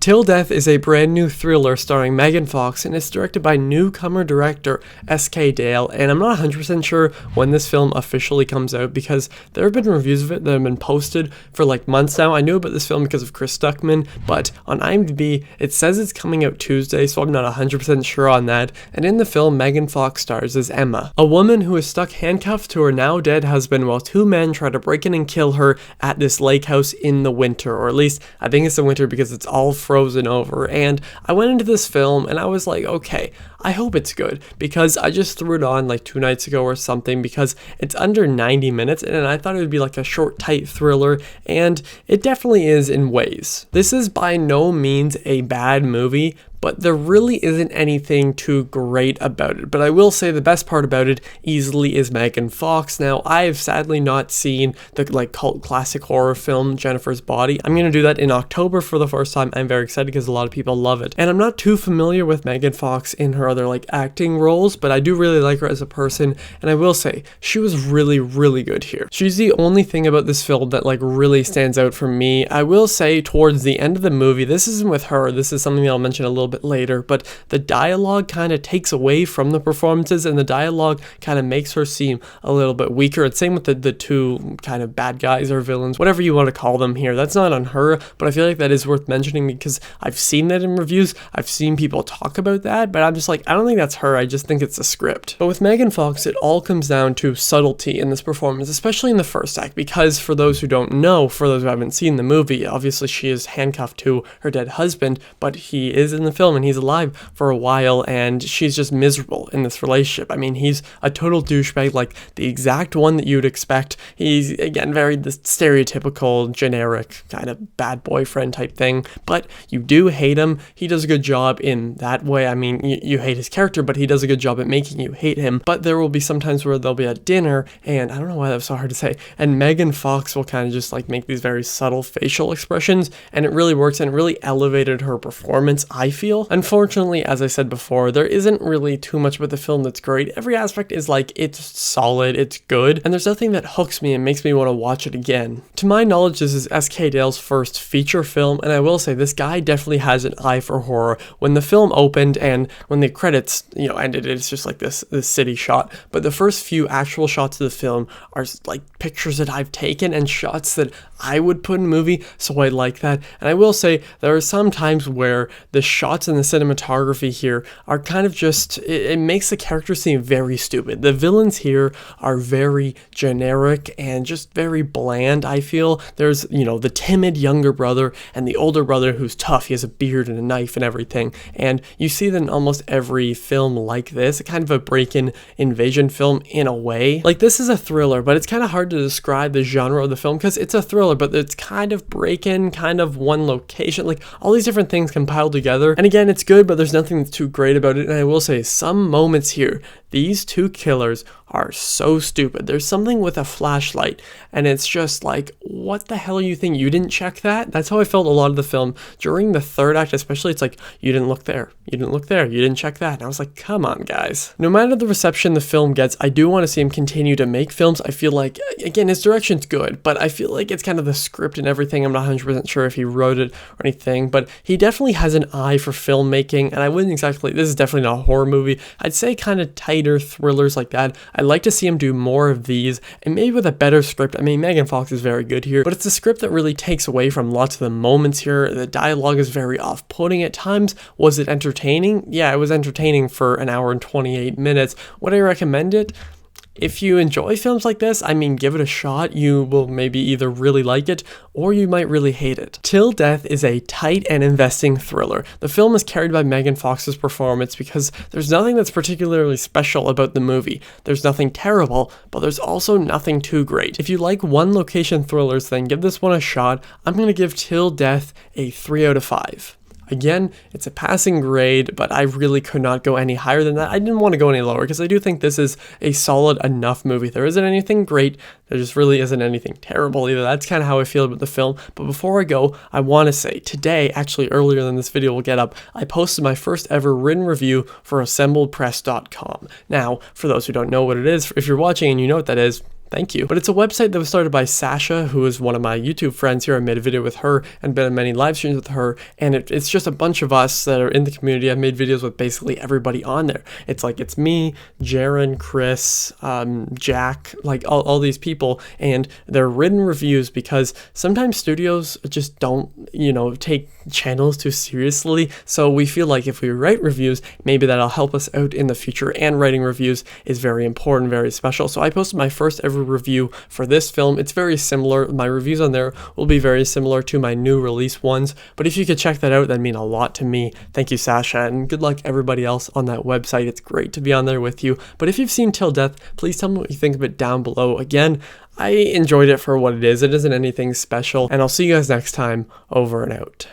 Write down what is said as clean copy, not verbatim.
Till Death is a brand new thriller starring Megan Fox, and it's directed by newcomer director S.K. Dale, and I'm not 100% sure when this film officially comes out because there have been reviews of it that have been posted for like months now. I knew about this film because of Chris Stuckman, but on IMDb it says it's coming out Tuesday, so I'm not 100% sure on that. And in the film, Megan Fox stars as Emma, a woman who is stuck handcuffed to her now dead husband while two men try to break in and kill her at this lake house in the winter, or at least I think it's the winter because it's all frozen over. And I went into this film and I was like, okay, I hope it's good, because I just threw it on like 2 nights ago or something because it's under 90 minutes and I thought it would be like a short, tight thriller, and it definitely is in ways. This is by no means a bad movie, but there really isn't anything too great about it. But I will say the best part about it easily is Megan Fox. Now, I have sadly not seen the like cult classic horror film Jennifer's Body. I'm going to do that in October for the first time. I'm very excited because a lot of people love it. And I'm not too familiar with Megan Fox in her other like acting roles, but I do really like her as a person. And I will say she was really, really good here. She's the only thing about this film that like really stands out for me. I will say towards the end of the movie, this isn't with her. This is something that I'll mention a little bit later, but the dialogue kind of takes away from the performances, and the dialogue kind of makes her seem a little bit weaker. And same with the two kind of bad guys or villains, whatever you want to call them here. That's not on her, but I feel like that is worth mentioning because I've seen that in reviews. I've seen people talk about that, but I'm just like, I don't think that's her. I just think it's a script. But with Megan Fox, it all comes down to subtlety in this performance, especially in the first act, because for those who don't know, for those who haven't seen the movie, obviously she is handcuffed to her dead husband, but he is in the film and he's alive for a while, and she's just miserable in this relationship. I mean, he's a total douchebag, like the exact one that you'd expect. He's, again, very the stereotypical, generic kind of bad boyfriend type thing, but you do hate him. He does a good job in that way. I mean, you hate his character, but he does a good job at making you hate him. But there will be some times where they'll be at dinner, and I don't know why that was so hard to say, and Megan Fox will kind of just like make these very subtle facial expressions, and it really works, and it really elevated her performance, I feel. Unfortunately, as I said before, there isn't really too much about the film that's great. Every aspect is like, it's solid, it's good, and there's nothing that hooks me and makes me want to watch it again. To my knowledge, this is S.K. Dale's first feature film, and I will say this guy definitely has an eye for horror. When the film opened and when the credits, ended, it's just like this city shot, but the first few actual shots of the film are like pictures that I've taken and shots that I would put in a movie, so I like that. And I will say there are some times where the shots and the cinematography here are kind of just, it makes the characters seem very stupid. The villains here are very generic and just very bland, I feel. There's, the timid younger brother and the older brother who's tough. He has a beard and a knife and everything. And you see that in almost every film like this, kind of a break-in invasion film in a way. Like, this is a thriller, but it's kind of hard to describe the genre of the film because it's a thriller, but it's kind of break-in, kind of one location, like all these different things compiled together. And again, it's good, but there's nothing that's too great about it. And I will say, some moments here, these two killers are so stupid. There's something with a flashlight, and it's just like, what the hell are you thinking? You didn't check that? That's how I felt a lot of the film. During the third act especially, it's like, you didn't look there, you didn't look there, you didn't check that. And I was like, come on, guys. No matter the reception the film gets, I do want to see him continue to make films. I feel like, again, his direction's good, but I feel like it's kind of the script and everything. I'm not 100% sure if he wrote it or anything, but he definitely has an eye for filmmaking, and I wouldn't exactly, this is definitely not a horror movie. I'd say kind of tighter thrillers like that. I'd like to see him do more of these, and maybe with a better script. I mean, Megan Fox is very good here, but it's a script that really takes away from lots of the moments here. The dialogue is very off-putting at times. Was it entertaining? Yeah, it was entertaining for an hour and 28 minutes. Would I recommend it? If you enjoy films like this, I mean, give it a shot. You will maybe either really like it or you might really hate it. Till Death is a tight and investing thriller. The film is carried by Megan Fox's performance because there's nothing that's particularly special about the movie. There's nothing terrible, but there's also nothing too great. If you like one location thrillers, then give this one a shot. I'm going to give Till Death a 3 out of 5. Again, it's a passing grade, but I really could not go any higher than that. I didn't want to go any lower because I do think this is a solid enough movie. There isn't anything great. There just really isn't anything terrible either. That's kind of how I feel about the film. But before I go, I want to say today, actually earlier than this video will get up, I posted my first ever written review for assembledpress.com. Now, for those who don't know what it is, if you're watching and you know what that is, Thank you. But it's a website that was started by Sasha, who is one of my YouTube friends here. I made a video with her and been in many live streams with her, and it's just a bunch of us that are in the community. I've made videos with basically everybody on there. It's me, Jaren, Chris, Jack, like all these people, and they're written reviews because sometimes studios just don't, take channels too seriously. So we feel like if we write reviews, maybe that'll help us out in the future, and writing reviews is very important, very special. So I posted my first ever review for this film. It's very similar. My reviews on there will be very similar to my new release ones, but if you could check that out, that'd mean a lot to me. Thank you, Sasha, and good luck everybody else on that website. It's great to be on there with you. But if you've seen Till Death, please tell me what you think of it down below. Again, I enjoyed it for what it is. It isn't anything special, and I'll see you guys next time. Over and out.